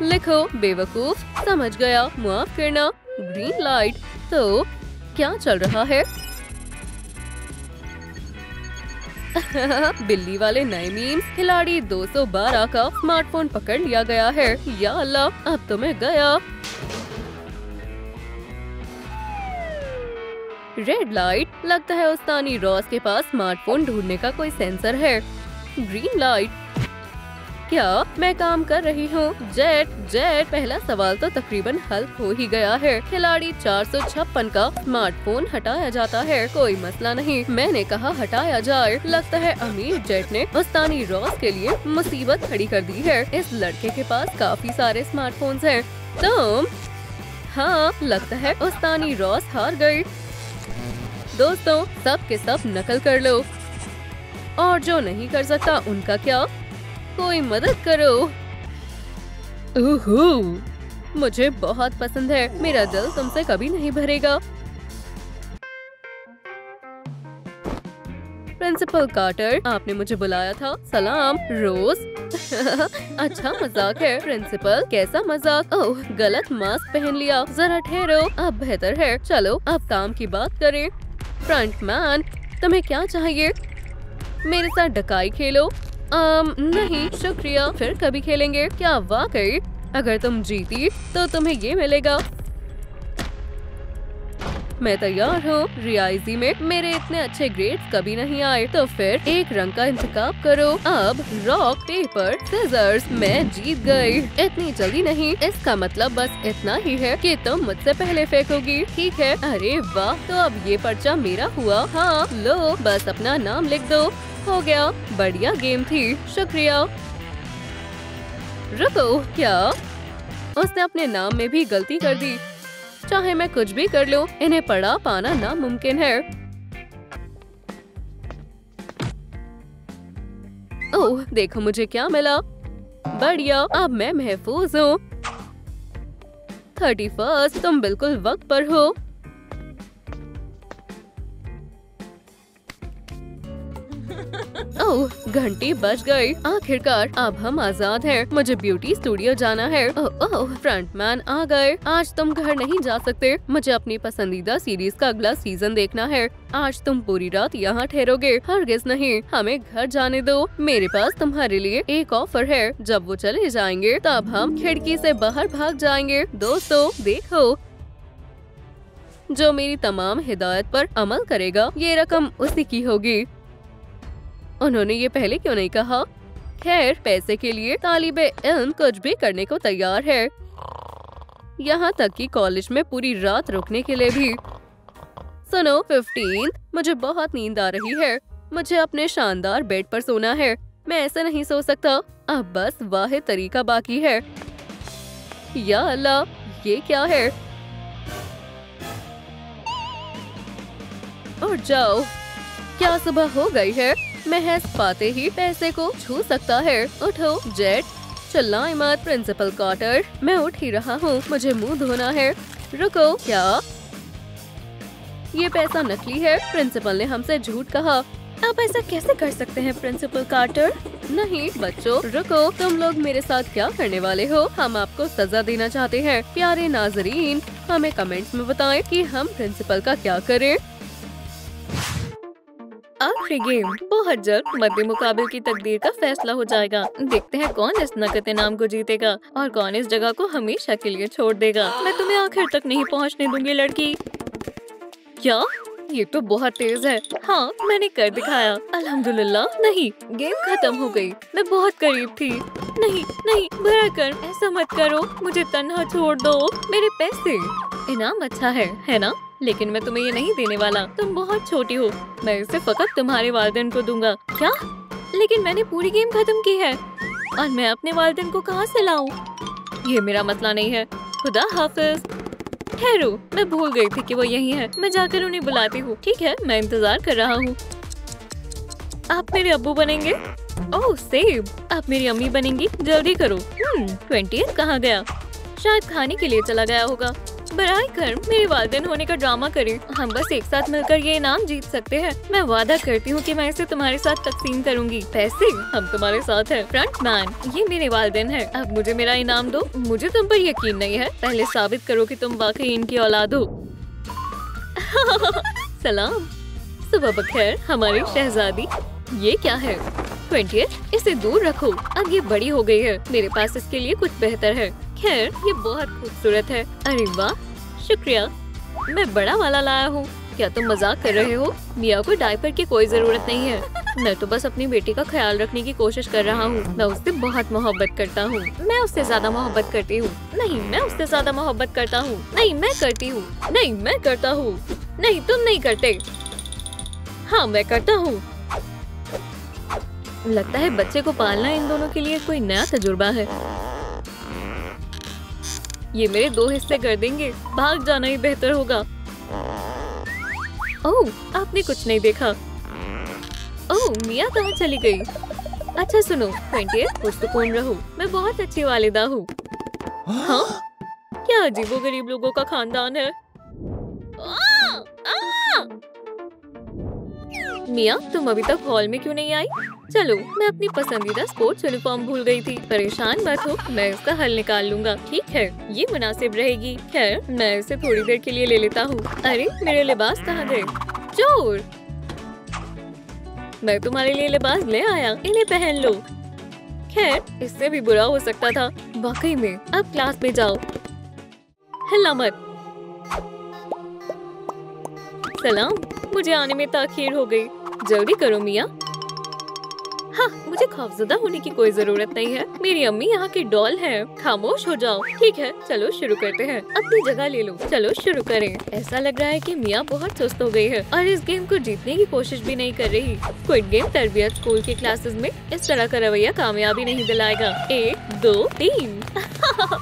लिखो बेवकूफ। समझ गया, माफ करना। Green light. तो क्या चल रहा है? बिल्ली वाले नए मीम्स। खिलाड़ी 212 का स्मार्टफोन पकड़ लिया गया है। या अल्लाह, अब तो मैं गया। Red light. लगता है उस्तानी रॉस के पास स्मार्टफोन ढूंढने का कोई सेंसर है। Green light. क्या मैं काम कर रही हूँ? जेट जेट, पहला सवाल तो तकरीबन हल हो ही गया है। खिलाड़ी 456 का स्मार्टफोन हटाया जाता है। कोई मसला नहीं, मैंने कहा हटाया जाए। लगता है अमीर जेट ने उस्तानी रॉस के लिए मुसीबत खड़ी कर दी है। इस लड़के के पास काफी सारे स्मार्टफोन्स हैं। तुम? हाँ, लगता है उस्तानी रॉस हार गई। दोस्तों, सब के सब नकल कर लो, और जो नहीं कर सकता उनका क्या? कोई मदद करो। ओहो, मुझे बहुत पसंद है। मेरा दिल तुमसे कभी नहीं भरेगा। प्रिंसिपल कार्टर, आपने मुझे बुलाया था। सलाम रोज। अच्छा मजाक है। प्रिंसिपल, कैसा मजाक? ओह, गलत मास्क पहन लिया। जरा ठहरो, अब बेहतर है। चलो अब काम की बात करें। फ्रंट मैन, तुम्हें क्या चाहिए? मेरे साथ डकाई खेलो। नहीं शुक्रिया, फिर कभी खेलेंगे। क्या वाकई? अगर तुम जीती तो तुम्हें ये मिलेगा। मैं तैयार हूँ। रियाजी में मेरे इतने अच्छे ग्रेड्स कभी नहीं आए, तो फिर एक रंग का इंतखाब करो। अब रॉक पेपर सीजर्स। मैं जीत गई। इतनी जल्दी नहीं, इसका मतलब बस इतना ही है कि तुम मुझसे पहले फेंकोगी। ठीक है। अरे वाह, तो अब ये पर्चा मेरा हुआ। हाँ लो, बस अपना नाम लिख दो। हो गया। बढ़िया गेम थी, शुक्रिया। रुको, क्या? उसने अपने नाम में भी गलती कर दी। चाहे मैं कुछ भी कर लूं, इन्हें पढ़ा पाना नामुमकिन है। ओह, देखो मुझे क्या मिला। बढ़िया, अब मैं महफूज हूँ। 31, तुम बिल्कुल वक्त पर हो। ओह, घंटी बज गई। आखिरकार अब हम आजाद हैं। मुझे ब्यूटी स्टूडियो जाना है। ओह, फ्रंटमैन आ गए। आज तुम घर नहीं जा सकते। मुझे अपनी पसंदीदा सीरीज का अगला सीजन देखना है। आज तुम पूरी रात यहाँ ठहरोगे? हरगिज नहीं, हमें घर जाने दो। मेरे पास तुम्हारे लिए एक ऑफर है। जब वो चले जाएंगे तब हम खिड़की से बाहर भाग जाएंगे। दोस्तों देखो, जो मेरी तमाम हिदायत पर अमल करेगा, ये रकम उसी की होगी। उन्होंने ये पहले क्यों नहीं कहा? खैर, पैसे के लिए तालिबे इल्म कुछ भी करने को तैयार है, यहाँ तक कि कॉलेज में पूरी रात रुकने के लिए भी। सुनो 15, मुझे बहुत नींद आ रही है। मुझे अपने शानदार बेड पर सोना है। मैं ऐसे नहीं सो सकता। अब बस वाहिद तरीका बाकी है। या अल्लाह, ये क्या है? उठ जाओ। क्या सुबह हो गई है? महज पाते ही पैसे को छू सकता है। उठो जेट। चिल्लाए मत प्रिंसिपल कार्टर, मैं उठ ही रहा हूँ। मुझे मुंह धोना है। रुको, क्या ये पैसा नकली है? प्रिंसिपल ने हमसे झूठ कहा। आप ऐसा कैसे कर सकते हैं प्रिंसिपल कार्टर? नहीं बच्चों रुको, तुम लोग मेरे साथ क्या करने वाले हो? हम आपको सजा देना चाहते हैं। प्यारे नाजरीन, हमें कमेंट्स में बताएं कि हम प्रिंसिपल का क्या करें। आखिरी गेम बहुत जल्द मध्य मुकाबले की तकदीर का फैसला हो जाएगा। देखते हैं कौन इस नकद इनाम को जीतेगा और कौन इस जगह को हमेशा के लिए छोड़ देगा। मैं तुम्हें आखिर तक नहीं पहुंचने दूंगी लड़की। क्या? ये तो बहुत तेज है। हाँ, मैंने कर दिखाया। अल्हम्दुलिल्लाह। नहीं, गेम खत्म हो गई। मैं बहुत करीब थी। नहीं नहीं, बुरा कर, ऐसा मत करो। मुझे तन्हा छोड़ दो। मेरे पैसे। इनाम अच्छा है ना? लेकिन मैं तुम्हें ये नहीं देने वाला। तुम बहुत छोटी हो। मैं इसे फकत तुम्हारे वालिदैन को दूंगा। क्या? लेकिन मैंने पूरी गेम खत्म की है और मैं अपने वालिदैन को कहाँ से लाऊं? ये मेरा मसला नहीं है। खुदा हाफिज। ठहरो, मैं भूल गई थी कि वो यहीं है। मैं जाकर उन्हें बुलाती हूँ। ठीक है, मैं इंतजार कर रहा हूँ। आप मेरे अब्बू बनेंगे? ओह सेब। आप मेरी अम्मी बनेंगी? जल्दी करो। 20th कहाँ गया? शायद खाने के लिए चला गया होगा। बराए कर मेरे वालिदैन होने का ड्रामा करें। हम बस एक साथ मिलकर ये इनाम जीत सकते हैं। मैं वादा करती हूँ कि मैं इसे तुम्हारे साथ तकसीम करूँगी। पैसे हम तुम्हारे साथ हैं। फ्रंट मैन, ये मेरे वालिदैन हैं। अब मुझे मेरा इनाम दो। मुझे तुम पर यकीन नहीं है। पहले साबित करो कि तुम वाकई इनकी औलाद हो। सलाम। सुबह बखैर हमारी शहजादी। ये क्या है? 20th, इसे दूर रखो। अब ये बड़ी हो गई है। मेरे पास इसके लिए कुछ बेहतर है। खैर, ये बहुत खूबसूरत है। अरे वाह, शुक्रिया। मैं बड़ा वाला लाया हूँ। क्या तुम मजाक कर रहे हो? मिया को डायपर की कोई जरूरत नहीं है। मैं तो बस अपनी बेटी का ख्याल रखने की कोशिश कर रहा हूँ। मैं उससे बहुत मोहब्बत करता हूँ। मैं उससे ज्यादा मोहब्बत करती हूँ। नहीं, मैं उससे ज्यादा मोहब्बत करता हूँ। नहीं, मैं करती हूँ। नहीं, मैं करता हूँ। नहीं, तुम नहीं करते। हाँ, मैं करता हूँ। लगता है बच्चे को पालना इन दोनों के लिए कोई नया तजुर्बा है। ये मेरे 2 हिस्से कर देंगे। भाग जाना ही बेहतर होगा। ओह, आपने कुछ नहीं देखा। ओह, मिया कहाँ चली गई? अच्छा सुनो, 20th, पुरसुकून रहो। मैं बहुत अच्छी वालिदा हूँ। हाँ? क्या अजीबोगरीब लोगों का खानदान है। मिया, तुम अभी तक हॉल में क्यों नहीं आई? चलो, मैं अपनी पसंदीदा स्पोर्ट्स यूनिफॉर्म भूल गई थी। परेशान मत हो, मैं इसका हल निकाल लूंगा। ठीक है, ये मुनासिब रहेगी। खैर, मैं इसे थोड़ी देर के लिए ले लेता हूँ। अरे, मेरे लिबास कहाँ गए? चोर! मैं तुम्हारे लिए लिबास ले आया। इन्हें पहन लो। खैर, इससे भी बुरा हो सकता था। वाकई में। अब क्लास में जाओ। हिला मत। सलाम। मुझे आने में ताखीर हो गई। जल्दी करो मिया। हाँ, मुझे खौफजदा होने की कोई जरूरत नहीं है। मेरी अम्मी यहाँ की डॉल है। खामोश हो जाओ। ठीक है, चलो शुरू करते हैं। अपनी जगह ले लो। चलो शुरू करें। ऐसा लग रहा है कि मिया बहुत सुस्त हो गई है और इस गेम को जीतने की कोशिश भी नहीं कर रही। क्विड गेम तरबियत स्कूल के क्लासेस में इस तरह का रवैया कामयाबी नहीं दिलाएगा। 1 2 3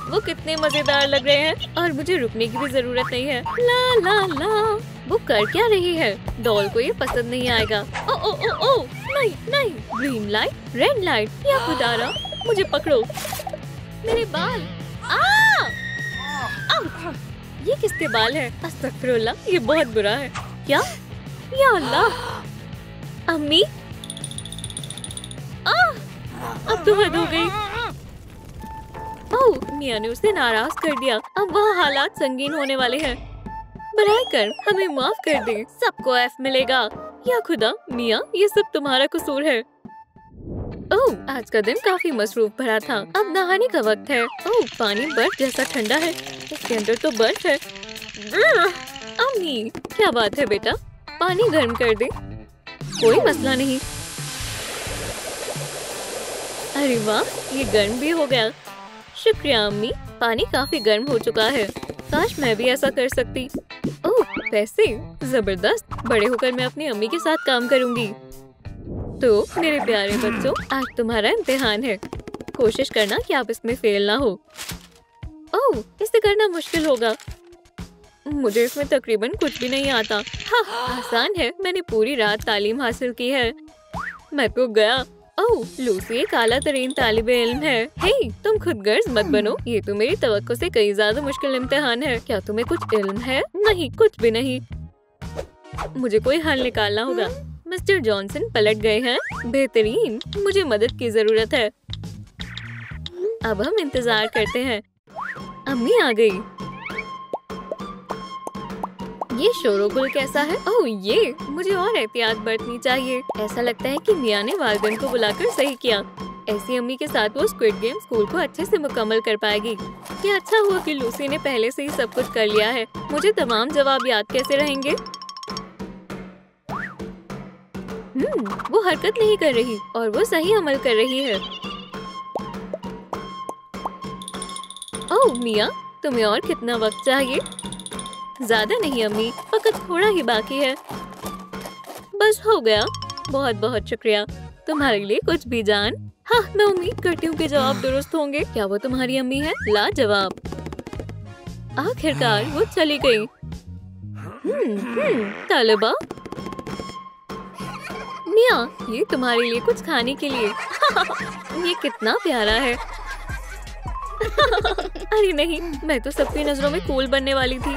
वो कितने मजेदार लग रहे हैं और मुझे रुकने की भी जरूरत नहीं है। ला ला ला। वो कर क्या रही है? डॉल को ये पसंद नहीं आएगा। ओ ओ ओ ओ, नहीं नहीं। ग्रीन लाइट, रेड लाइट, या खुदारा, मुझे पकड़ो। मेरे बाल। ये किसके बाल है? अस्तगफिरुल्लाह, ये बहुत बुरा है। क्या? या अल्लाह। अम्मी, अब तो हद हो गई। ओह, मिया ने उसे नाराज कर दिया। अब वह हालात संगीन होने वाले हैं। बराए कर हमें माफ कर दे। सबको एफ मिलेगा। या खुदा, मिया, ये सब तुम्हारा कसूर है। ओह, आज का दिन काफी मसरूफ भरा था। अब नहाने का वक्त है। ओह, पानी बर्फ जैसा ठंडा है। इसके अंदर तो बर्फ है। अम्मी, क्या बात है बेटा? पानी गर्म कर दे। कोई मसला नहीं। अरे वाह, ये गर्म भी हो गया। शुक्रिया अम्मी, पानी काफी गर्म हो चुका है। काश मैं भी ऐसा कर सकती। ओह, पैसे, जबरदस्त। बड़े होकर मैं अपनी अम्मी के साथ काम करूंगी। तो मेरे प्यारे बच्चों, आज तुम्हारा इम्तिहान है। कोशिश करना कि आप इसमें फेल ना हो। ओह, इसे करना मुश्किल होगा। मुझे इसमें तकरीबन कुछ भी नहीं आता। हाँ, आसान है। मैंने पूरी रात तालीम हासिल की है। मैं तो गया। ओह, लूसी एक आला तरीन तालिबे इल्म है। हे, तुम खुद गर्ज मत बनो। ये तो मेरी तवक्को से कई ज्यादा मुश्किल इम्तिहान है। क्या तुम्हें कुछ इल्म है? नहीं, कुछ भी नहीं। मुझे कोई हल निकालना होगा। मिस्टर जॉनसन पलट गए हैं। बेहतरीन, मुझे मदद की जरूरत है। अब हम इंतजार करते हैं। अम्मी आ गई। ये शोरगुल कैसा है? ओह ये, मुझे और एहतियात बरतनी चाहिए। ऐसा लगता है कि मिया ने वालिदैन को बुलाकर सही किया। ऐसी अम्मी के साथ वो स्क्विड गेम स्कूल को अच्छे से मुकम्मल कर पाएगी। ये अच्छा हुआ कि लूसी ने पहले से ही सब कुछ कर लिया है। मुझे तमाम जवाब याद कैसे रहेंगे? वो हरकत नहीं कर रही और वो सही अमल कर रही है। ओह मिया, तुम्हें और कितना वक्त चाहिए? ज्यादा नहीं अम्मी, फकत थोड़ा ही बाकी है। बस हो गया। बहुत बहुत शुक्रिया। तुम्हारे लिए कुछ भी जान। हाँ, मैं उम्मीद करती हूँ कि जवाब दुरुस्त होंगे। क्या वो तुम्हारी अम्मी है? लाजवाब। आखिरकार वो चली गई। तालिबा, मिया, ये तुम्हारे लिए कुछ खाने के लिए। ये कितना प्यारा है। अरे नहीं, मैं तो सबकी नजरों में कूल बनने वाली थी।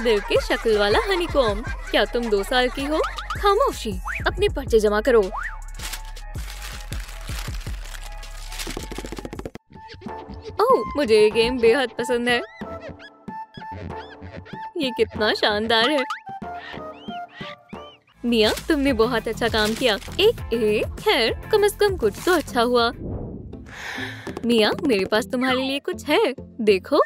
दिल के शक्ल वाला हनीकॉम। क्या तुम 2 साल की हो? खामोशी, अपने पर्चे जमा करो। ओह, मुझे ये गेम बेहद पसंद है। ये कितना शानदार है। मिया, तुमने बहुत अच्छा काम किया। एक खैर, कम से कम कुछ तो अच्छा हुआ। मिया, मेरे पास तुम्हारे लिए कुछ है, देखो।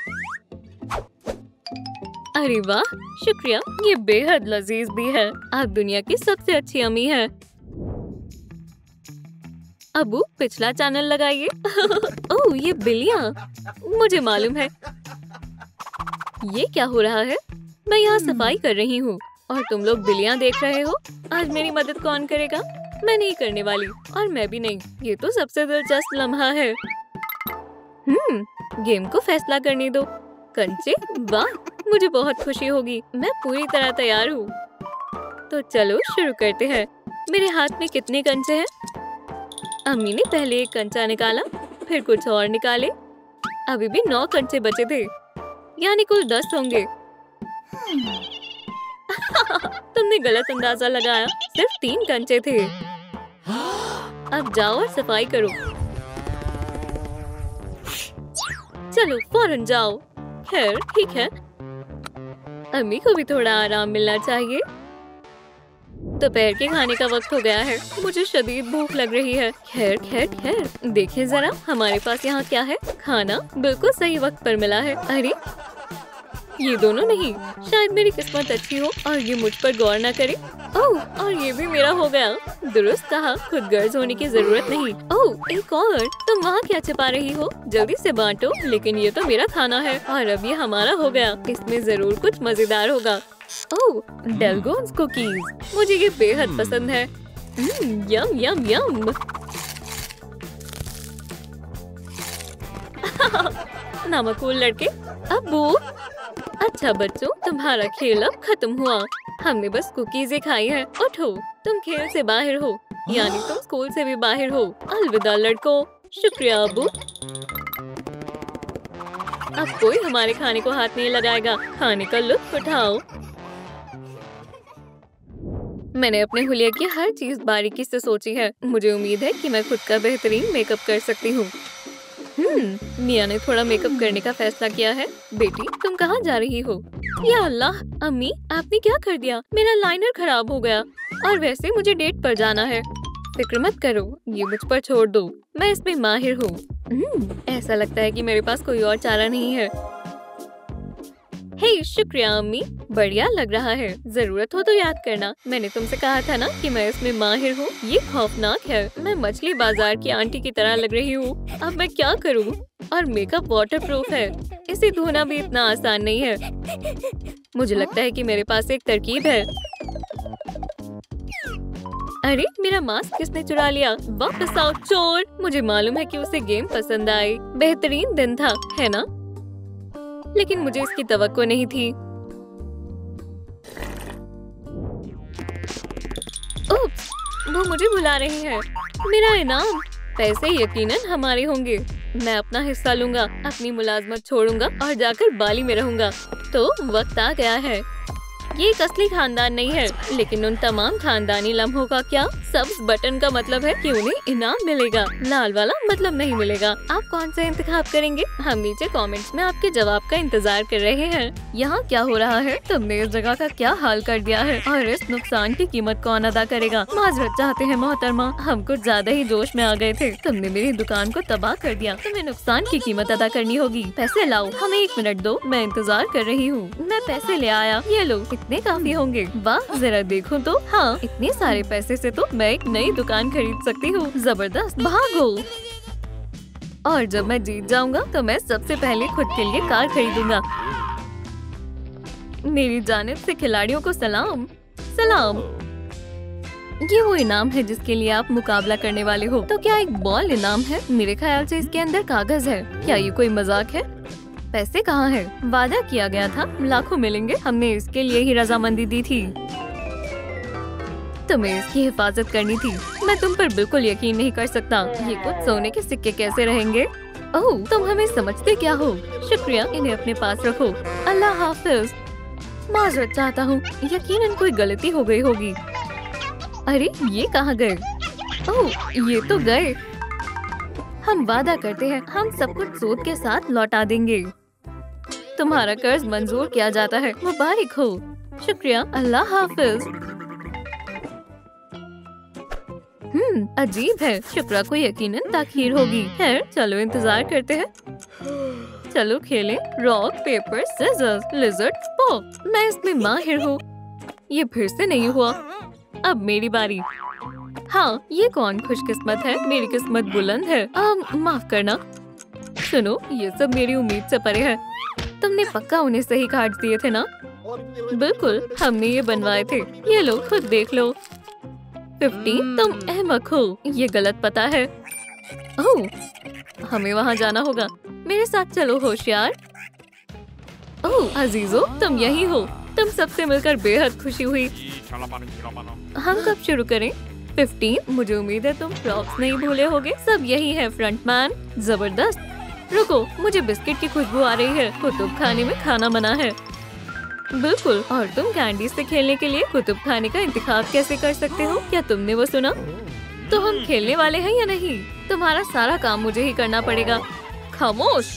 अरे वाह, शुक्रिया। ये बेहद लजीज भी है। आप दुनिया की सबसे अच्छी अम्मी है। अबू, पिछला चैनल लगाइए। ओह, ये बिल्लियाँ, मुझे मालूम है। ये क्या हो रहा है? मैं यहाँ सफाई कर रही हूँ और तुम लोग बिल्लियाँ देख रहे हो। आज मेरी मदद कौन करेगा? मैं नहीं करने वाली, और मैं भी नहीं। ये तो सबसे दिलचस्प लम्हा है। गेम को फैसला करने दो। कंचे, वाह, मुझे बहुत खुशी होगी। मैं पूरी तरह तैयार हूँ। तो चलो शुरू करते हैं। मेरे हाथ में कितने कंचे हैं? अम्मी ने पहले एक कंचा निकाला, फिर कुछ और निकाले। अभी भी 9 कंचे बचे थे, यानी कुल 10 होंगे। तुमने गलत अंदाजा लगाया, सिर्फ 3 कंचे थे। अब जाओ और सफाई करो। चलो फौरन जाओ। खैर ठीक है, अम्मी को भी थोड़ा आराम मिलना चाहिए। दोपहर के खाने का वक्त हो गया है। मुझे शदीद भूख लग रही है। खैर खैर खैर, देखिए जरा हमारे पास यहाँ क्या है। खाना बिल्कुल सही वक्त पर मिला है। अरे ये दोनों नहीं, शायद मेरी किस्मत अच्छी हो और ये मुझ पर गौर न करे। ओह, और ये भी मेरा हो गया। दुरुस्त कहा, खुदगर्ज होने की जरूरत नहीं। ओह, एक और। तुम वहाँ क्या छिपा रही हो? जल्दी से बांटो। लेकिन ये तो मेरा खाना है और अब ये हमारा हो गया। इसमें जरूर कुछ मजेदार होगा। ओह, डेलगोन्स कुकीज, मुझे ये बेहद पसंद है। यम यम यम। नमकूल लड़के। अब्बू, अच्छा बच्चों, तुम्हारा खेल अब खत्म हुआ। हमने बस कुकीज ही खाई है। उठो, तुम खेल से बाहर हो, यानी तुम स्कूल से भी बाहर हो। अलविदा लड़कों। शुक्रिया अब्बू। अब कोई हमारे खाने को हाथ नहीं लगाएगा। खाने का लुत्फ उठाओ। मैंने अपने हुलिया की हर चीज बारीकी से सोची है। मुझे उम्मीद है कि मैं खुद का बेहतरीन मेकअप कर सकती हूँ। मिया ने थोड़ा मेकअप करने का फैसला किया है। बेटी, तुम कहाँ जा रही हो? या अल्लाह, अम्मी आपने क्या कर दिया? मेरा लाइनर खराब हो गया और वैसे मुझे डेट पर जाना है। फिक्र मत करो, ये मुझ पर छोड़ दो, मैं इसमें माहिर हूँ। ऐसा लगता है कि मेरे पास कोई और चारा नहीं है। हे, शुक्रिया अम्मी, बढ़िया लग रहा है। जरूरत हो तो याद करना। मैंने तुमसे कहा था ना कि मैं इसमें माहिर हूँ। ये खौफनाक है। मैं मछली बाजार की आंटी की तरह लग रही हूँ। अब मैं क्या करूँ? और मेकअप वाटरप्रूफ है, इसे धोना भी इतना आसान नहीं है। मुझे लगता है कि मेरे पास एक तरकीब है। अरे, मेरा मास्क किसने चुरा लिया? वापस आओ चोर। मुझे मालूम है कि उसे गेम पसंद आई। बेहतरीन दिन था, है ना? लेकिन मुझे इसकी तवक्को नहीं थी। उप्स, वो मुझे बुला रही है। मेरा इनाम। पैसे यकीनन हमारे होंगे। मैं अपना हिस्सा लूंगा, अपनी मुलाजमत छोड़ूंगा और जाकर बाली में रहूंगा। तो वक्त आ गया है। ये एक असली खानदान नहीं है, लेकिन उन तमाम खानदानी लम्हों का क्या? सब्ज बटन का मतलब है कि उन्हें इनाम मिलेगा, लाल वाला मतलब नहीं मिलेगा। आप कौन सा इंतखाब करेंगे? हम नीचे कमेंट्स में आपके जवाब का इंतजार कर रहे हैं। यहाँ क्या हो रहा है? तुमने इस जगह का क्या हाल कर दिया है और इस नुकसान की कीमत कौन अदा करेगा? माजरत चाहते हैं मोहतरमा, हम कुछ ज्यादा ही जोश में आ गए थे। तुमने मेरी दुकान को तबाह कर दिया। तुम्हें नुकसान की कीमत अदा करनी होगी। पैसे लाओ, हमें 1 मिनट दो, मैं इंतजार कर रही हूँ। मैं पैसे ले आया, ये लो। इतने काफी होंगे? वाह, जरा देखो तो। हाँ, इतने सारे पैसे से तो मैं एक नई दुकान खरीद सकती हूँ। जबरदस्त, भागो। और जब मैं जीत जाऊंगा तो मैं सबसे पहले खुद के लिए कार खरीदूंगा। मेरी जानिब से खिलाड़ियों को सलाम। सलाम। ये वो इनाम है जिसके लिए आप मुकाबला करने वाले हो। तो क्या एक बॉल इनाम है? मेरे ख्याल से इसके अंदर कागज है। क्या ये कोई मजाक है? पैसे कहाँ है? वादा किया गया था लाखों मिलेंगे, हमने इसके लिए ही रजामंदी दी थी। तुम्हें इसकी हिफाजत करनी थी। मैं तुम पर बिल्कुल यकीन नहीं कर सकता। ये कुछ सोने के सिक्के कैसे रहेंगे? ओह, तुम हमें समझते क्या हो? शुक्रिया, इन्हें अपने पास रखो। अल्लाह हाफिज। माजरत चाहता हूँ, यकीनन कोई गलती हो गई होगी। अरे ये कहाँ गए? ओह, ये तो गए। हम वादा करते हैं हम सब कुछ सूद के साथ लौटा देंगे। तुम्हारा कर्ज मंजूर किया जाता है, मुबारक हो। शुक्रिया, अल्लाह हाफिज। अजीब है, शुक्रा को यकीनन ताखीर होगी। खैर, चलो इंतजार करते हैं। चलो खेलें rock paper scissors lizard pop. मैं इसमें माहिर हूँ। ये फिर से नहीं हुआ। अब मेरी बारी। हाँ, ये कौन खुशकिस्मत है? मेरी किस्मत बुलंद है। माफ करना। सुनो, ये सब मेरी उम्मीद से परे है। तुमने पक्का उन्हें सही कार्ड दिए थे ना? बिल्कुल, हमने ये बनवाए थे। ये लो, खुद देख लो। 15, तुम अहमक हो। ये गलत पता है। ओह, हमें वहाँ जाना होगा। मेरे साथ चलो होशियार। ओह अजीजो, तुम यही हो। तुम सबसे मिलकर बेहद खुशी हुई। हम कब शुरू करें? 15, मुझे उम्मीद है तुम प्रॉप्स नहीं भूले होगे। सब यही है फ्रंटमैन। जबरदस्त। रुको, मुझे बिस्किट की खुशबू आ रही है। कुतुब खाने में खाना मना है। बिल्कुल, और तुम कैंडी से खेलने के लिए कुतुब खाने का इंतखाब कैसे कर सकते हो? क्या तुमने वो सुना? तो हम खेलने वाले हैं या नहीं? तुम्हारा सारा काम मुझे ही करना पड़ेगा। खामोश।